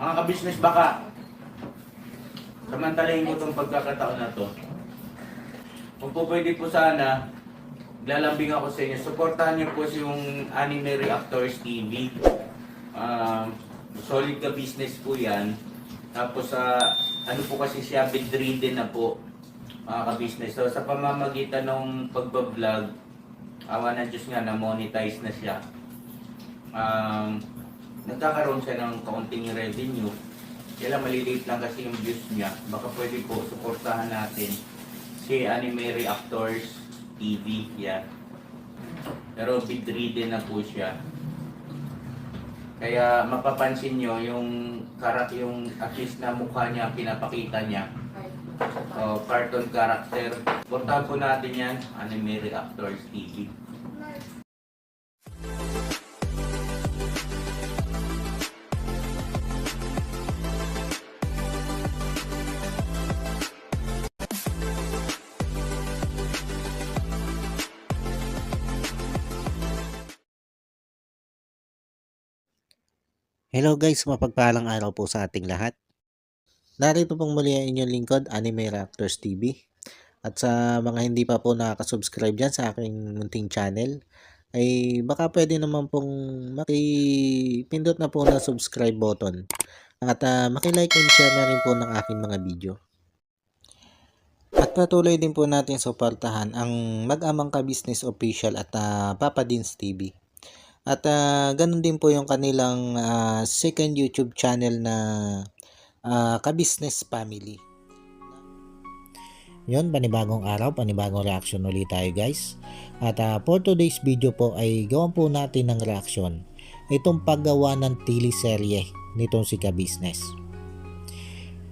Mga ka-business, baka samantalahin ko itong pagkakataon na to. Kung po pwede po sana, lalambing ako sa inyo. Supportahan niyo po yung Anime Reactors TV. Solid ka business po yan. Tapos ano po kasi siya, bedridden na po, mga ka-business. So sa pamamagitan ng pagbablog, awa ng Diyos nga, na-monetize na siya. Nagkakaroon siya ng kaunting revenue. Kaya lang maliliit lang kasi yung views niya. Baka pwede po, suportahan natin si Anime Reactors TV. Yan. Pero bedridden na po siya. Kaya mapapansin nyo yung at least na mukha niya, pinapakita niya. Cartoon character. Suportahan po natin yan, Anime Reactors TV. Hello guys, mapagpalang araw po sa ating lahat. Narito pong muli ang inyong lingkod, Anime Reactors TV. At sa mga hindi pa po nakaka-subscribe dyan sa aking munting channel, ay baka pwede naman pong makipindot na po ng subscribe button. At makilike and share na rin po ng aking mga video. At patuloy din po natin suportahan ang Mag-amang Ka-Business Official at Papa Dins TV. At ganun din po yung kanilang second YouTube channel na Ka-Business Family. Yun, panibagong araw, panibagong reaction ulit tayo guys. At for today's video po ay gawan po natin ng reaction itong paggawa ng teleserye nitong si Ka-Business.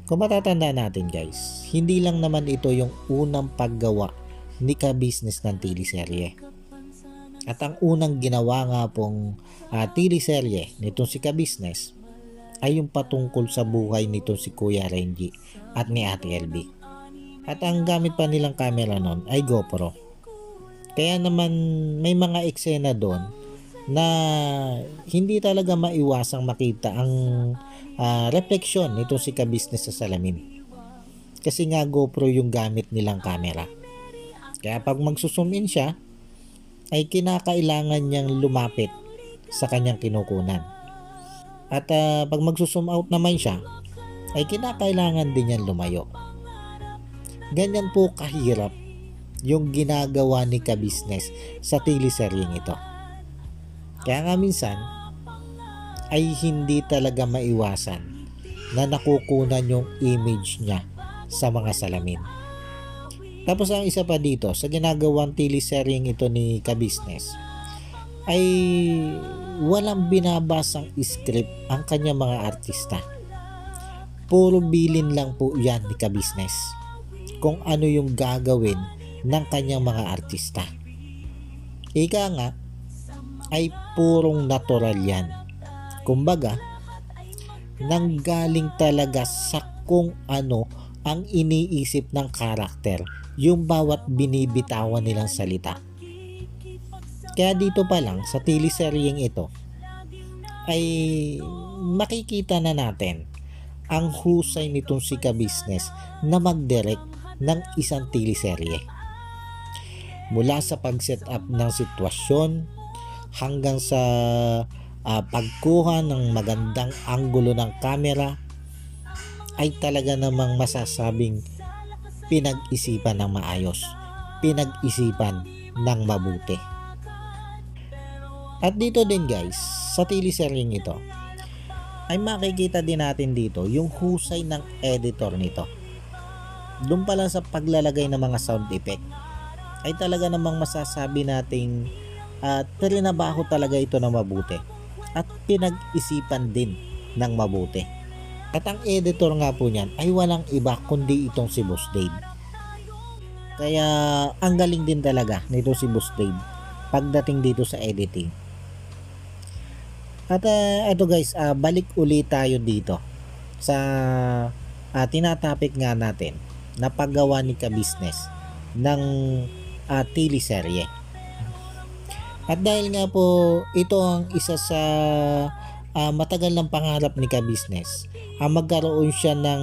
Kung matatanda natin guys, hindi lang naman ito yung unang paggawa ni Ka-Business ng teleserye. At ang unang ginawa nga pong teleserye nitong si Ka-Business ay yung patungkol sa buhay nitong si Kuya Renji at ni Ate LB. At ang gamit pa nilang camera nun ay GoPro. Kaya naman may mga eksena doon na hindi talaga maiwasang makita ang refleksyon nitong si Ka-Business sa salamin. Kasi nga GoPro yung gamit nilang camera. Kaya pag magsusum in siya, ay kinakailangan niyang lumapit sa kanyang kinukunan. At pag magsusum out naman siya, ay kinakailangan din niyang lumayo. Ganyan po kahirap yung ginagawa ni Ka-Business sa teleseryeng ito. Kaya nga minsan, ay hindi talaga maiwasan na nakukunan yung image niya sa mga salamin. Tapos ang isa pa dito, sa ginagawang teleseryeng ito ni Ka-Business, ay walang binabasang script ang kanyang mga artista. Puro bilin lang po yan ni Ka-Business kung ano yung gagawin ng kanyang mga artista. Ika nga, ay purong natural yan. Kumbaga, nanggaling talaga sa kung ano ang iniisip ng karakter yung bawat binibitawan nilang salita. Kaya dito pa lang sa teleseryeng ito ay makikita na natin ang husay nitong si Ka-Business na mag-direct ng isang teleserye. Mula sa pag-set up ng sitwasyon hanggang sa pagkuha ng magandang anggulo ng camera ay talaga namang masasabing pinag-isipan ng maayos, pinag-isipan ng mabuti. At dito din guys, sa teleseryeng ito, ay makikita din natin dito yung husay ng editor nito. Doon pala sa paglalagay ng mga sound effect, ay talaga namang masasabi nating trinabaho talaga ito ng mabuti at pinag-isipan din ng mabuti. At ang editor nga po niyan ay walang iba kundi itong si Boss Dave. Kaya ang galing din talaga nito si Boss Dave pagdating dito sa editing. At ito guys, balik ulit tayo dito sa tinatopic nga natin na paggawa ni Ka-Business ng teleserye. At dahil nga po ito ang isa sa matagal ng pangarap ni Ka-Business magkaroon siya ng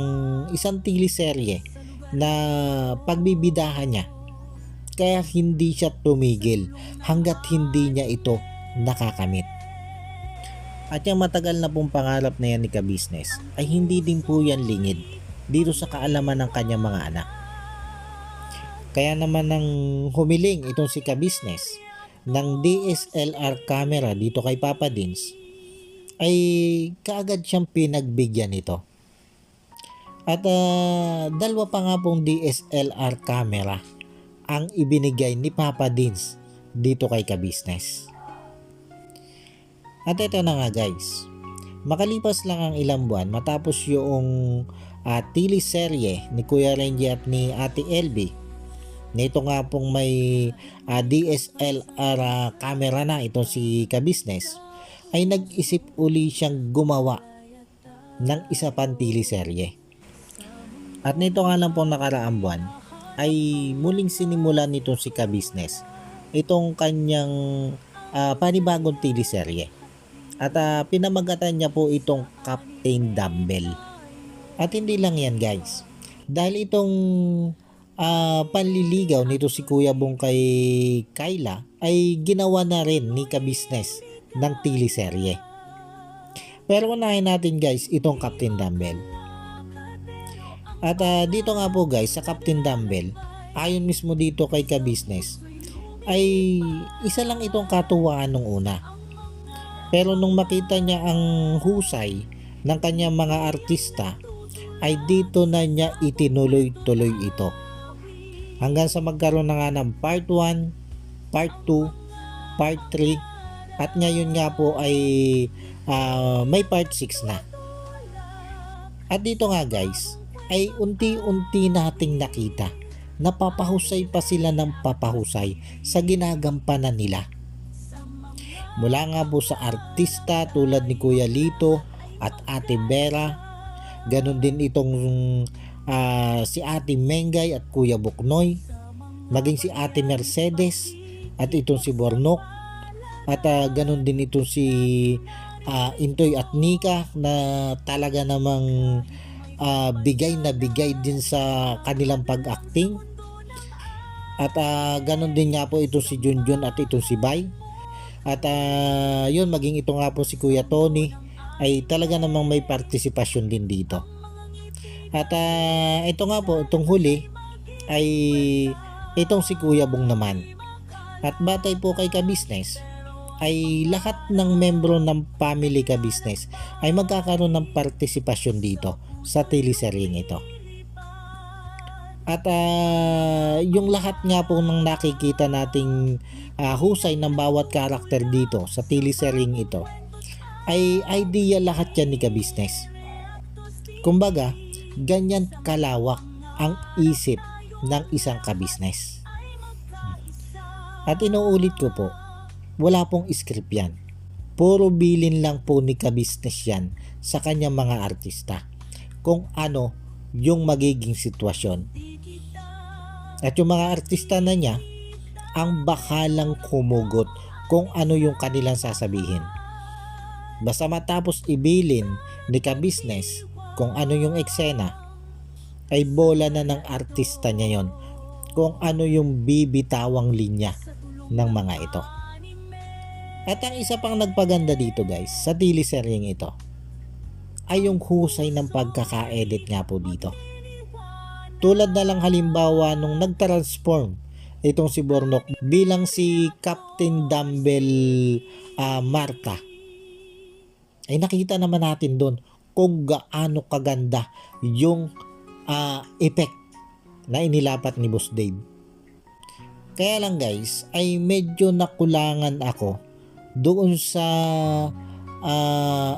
isang teleserye na pagbibidahan niya. Kaya hindi siya tumigil hanggat hindi niya ito nakakamit. At yung matagal na pong pangarap na yan ni Ka-Business ay hindi din po yan lingid dito sa kaalaman ng kanyang mga anak. Kaya naman nang humiling itong si Ka-Business ng DSLR camera dito kay Papa Dins, ay kaagad siyang pinagbigyan nito. At dalawa pa nga pong DSLR camera ang ibinigay ni Papa Dins dito kay Ka-Business. At ito na nga guys, makalipas lang ang ilang buwan matapos yung teleserye ni Kuya Renji at ni Ate LB, nito nga pong may DSLR camera na ito si Ka-Business, ay nag-isip uli siyang gumawa ng isa pang teleserye. At nito nga lang po nakaraang buwan ay muling sinimulan nitong si Ka-Business itong kanyang panibagong teleserye. At pinamagatan niya po itong Captain Dumbbell. At hindi lang yan guys, dahil itong panliligaw nito si Kuya Bong kay Kyla ay ginawa na rin ni Ka-Business ng teleserye. Pero unahin natin guys itong Captain Dumbbell. At dito nga po guys sa Captain Dumbbell, ayon mismo dito kay Ka-Business, ay isa lang itong katuwaan nung una. Pero nung makita niya ang husay ng kanyang mga artista, ay dito na niya itinuloy-tuloy ito. Hanggang sa magkaroon na nga ng part 1, part 2, part 3, at ngayon nga po ay may part 6 na. At dito nga guys, ay unti-unti nating nakita na papahusay pa sila ng papahusay sa ginagampanan nila. Mula nga po sa artista tulad ni Kuya Lito at Ate Vera, ganun din itong si Ate Mengay at Kuya Buknoy, maging si Ate Mercedes at itong si Bornok, at ganun din itong si Intoy at Nika na talaga namang bigay na bigay din sa kanilang pag-acting. At ganun din nga po ito si Junjun at itong si Bay. At yun, maging ito nga po si Kuya Tony ay talaga namang may partisipasyon din dito. At ito nga po, itong huli ay itong si Kuya Bong naman. At batay po kay Ka-Business, ay lahat ng membro ng family Ka-Business ay magkakaroon ng partisipasyon dito sa teleseryeng ito. At yung lahat nga po ng nakikita nating husay ng bawat karakter dito sa teleseryeng ito ay idea lahat yan ni Ka-Business. Kumbaga, ganyan kalawak ang isip ng isang Ka-Business. At inuulit ko po, wala pong script yan. Puro bilin lang po ni Ka-Business yan sa kanyang mga artista kung ano yung magiging sitwasyon. At yung mga artista na niya ang bakalang kumugot kung ano yung kanilang sasabihin. Basta matapos ibilin ni Ka-Business kung ano yung eksena, ay bola na ng artista niya yon kung ano yung bibitawang linya ng mga ito. At ang isa pang nagpaganda dito guys sa teleseryeng ito ay yung husay ng pagkaka-edit nga po dito. Tulad na lang halimbawa nung nag-transform itong si Bornok bilang si Captain Dumbbell Marta, ay nakita naman natin doon kung gaano kaganda yung effect na inilapat ni Boss Dave. Kaya lang guys, ay medyo nakulangan ako doon sa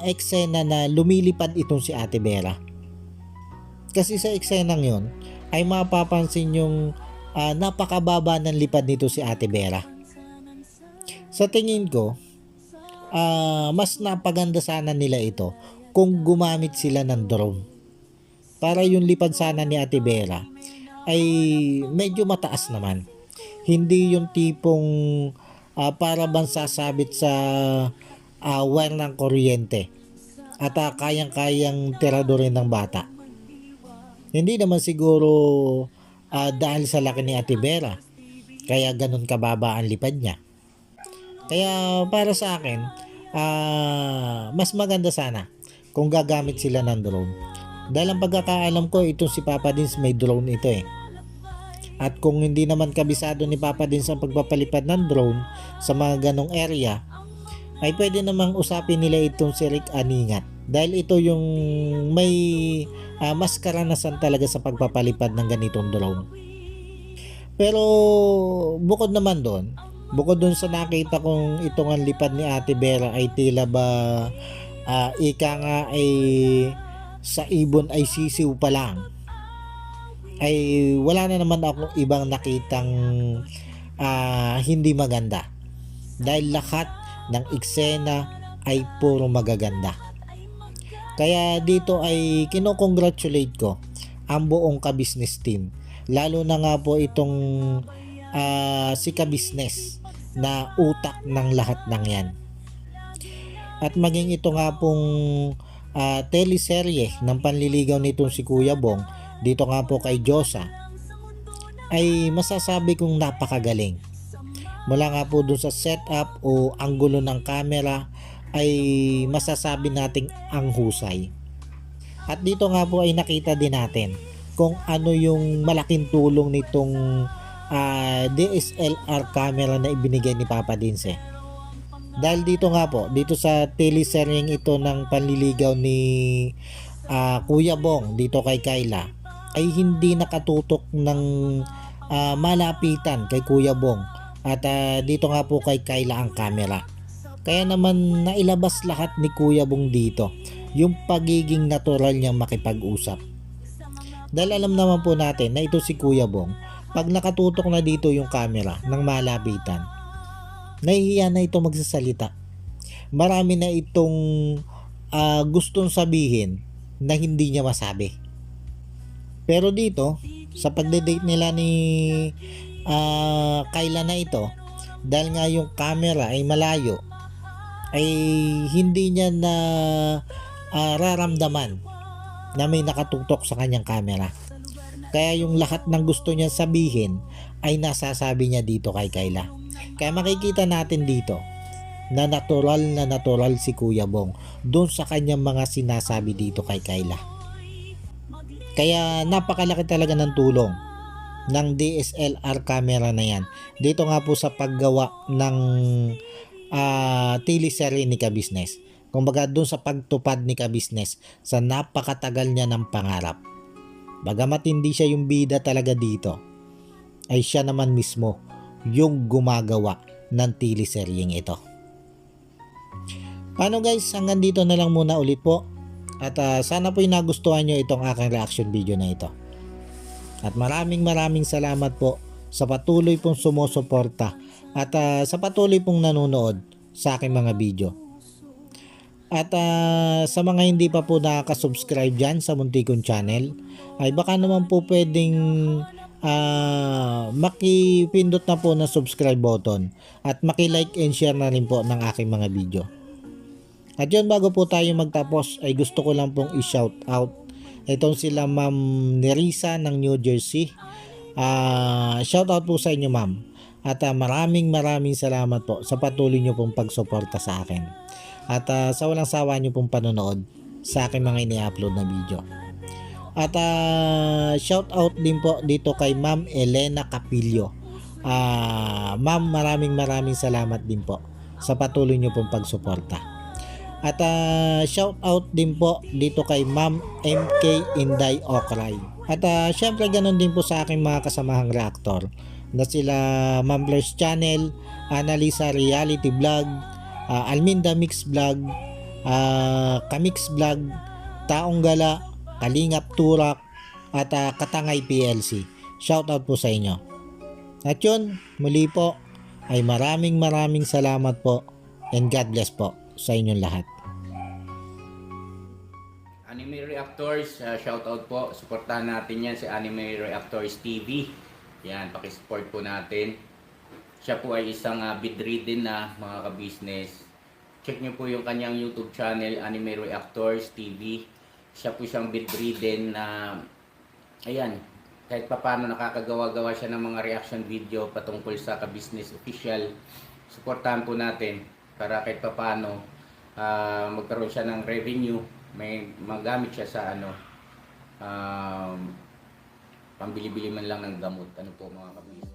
eksena na lumilipad itong si Ate Vera. Kasi sa eksenang yon ay mapapansin yung napakababa ng lipad nito si Ate Vera. Sa tingin ko, mas napaganda sana nila ito kung gumamit sila ng drone. Para yung lipad sana ni Ate Vera ay medyo mataas naman. Hindi yung tipong para bang sasabit sa wire ng kuryente at kayang-kayang tiradurin ng bata. Hindi naman siguro dahil sa laki ni Ate Vera, kaya ganun kababa ang lipad niya. Kaya para sa akin, mas maganda sana kung gagamit sila ng drone. Dahil ang pagkakaalam ko, itong si Papa Dins may drone ito eh. At kung hindi naman kabisado ni Papa Dins ang pagpapalipad ng drone sa mga ganong area, ay pwede namang usapin nila itong si Rick Aningat. Dahil ito yung may mas karanasan talaga sa pagpapalipad ng ganitong drone. Pero bukod naman doon, bukod doon sa nakita kong itong ang lipad ni Ate Vera ay tila ba ika nga ay sa ibon ay sisiw pa lang, ay wala na naman akong ibang nakitang hindi maganda. Dahil lahat ng eksena ay puro magaganda. Kaya dito ay kinokongratulate ko ang buong ka-business team. Lalo na nga po itong si ka-business na utak ng lahat ng yan. At maging ito nga pong teleserye ng panliligaw nitong si Kuya Bong dito nga po kay Josa ay masasabi kong napakagaling. Mula nga po dun sa setup o anggulo ng camera ay masasabi nating ang husay. At dito nga po ay nakita din natin kung ano yung malaking tulong nitong DSLR camera na ibinigay ni Papa Dins eh. Dahil dito nga po, dito sa teleseryeng ito ng panliligaw ni Kuya Bong dito kay Kyla, ay hindi nakatutok ng malapitan kay Kuya Bong. At dito nga po kay Kyla ang camera. Kaya naman nailabas lahat ni Kuya Bong dito yung pagiging natural niyang makipag-usap. Dahil alam naman po natin na ito si Kuya Bong, pag nakatutok na dito yung camera ng malapitan, nahihiya na ito magsasalita. Marami na itong gustong sabihin na hindi niya masabi. Pero dito, sa pagde-date nila ni Kyla na ito, dahil nga yung camera ay malayo, ay hindi niya na raramdaman na may nakatutok sa kanyang camera. Kaya yung lahat ng gusto niya sabihin ay nasasabi niya dito kay Kyla. Kaya makikita natin dito na natural si Kuya Bong doon sa kanyang mga sinasabi dito kay Kyla. Kaya napakalaki talaga ng tulong ng DSLR camera na yan. Dito nga po sa paggawa ng teleserye ni Ka-Business. Kumbaga doon sa pagtupad ni Ka-Business sa napakatagal niya ng pangarap. Bagamat hindi siya yung bida talaga dito, ay siya naman mismo yung gumagawa ng teleseryeng ito. Paano guys, hanggang dito na lang muna ulit po. At sana po'y nagustuhan nyo itong aking reaction video na ito. At maraming salamat po sa patuloy pong sumusuporta at sa patuloy pong nanonood sa aking mga video. At sa mga hindi pa po nakaka-subscribe dyan sa Muntikong Channel, ay baka naman po pwedeng makipindot na po ng subscribe button at maki-like and share na rin po ng aking mga video. At yun, bago po tayo magtapos ay gusto ko lang pong i-shout out itong sila Ma'am Nerissa ng New Jersey. Shout out po sa inyo ma'am. At maraming salamat po sa patuloy nyo pong pagsuporta sa akin. At sa walang sawa nyo pong panonood sa aking mga ini-upload na video. At shout out din po dito kay Ma'am Elena Capillo. Ma'am, maraming salamat din po sa patuloy nyo pong pagsuporta. At shout out din po dito kay Ma'am MK Inday Okray. At syempre ganun din po sa aking mga kasamahang reactor na sila Ma'am Blurs Channel, Annalisa Reality Vlog, Alminda Mix Vlog, Kamix Vlog, Taong Gala, Kalingap Turak, at Katangay PLC. Shout out po sa inyo. At yun, muli po ay maraming salamat po and God bless po sa inyong lahat. Anime Reactors, shout out po. Suportahan natin yan si Anime Reactors TV. Yan, pakisupport po natin. Siya po ay isang bedridden na mga ka-business. check nyo po yung kanyang YouTube channel, Anime Reactors TV. Siya po siyang bedridden na, ayan, kahit papano nakakagawa-gawa siya ng mga reaction video patungkol sa ka-business official. Suportahan po natin para kahit papano magkaroon siya ng revenue, may magamit siya sa pambili-bili man lang ng gamot. Ano po mga ka-business.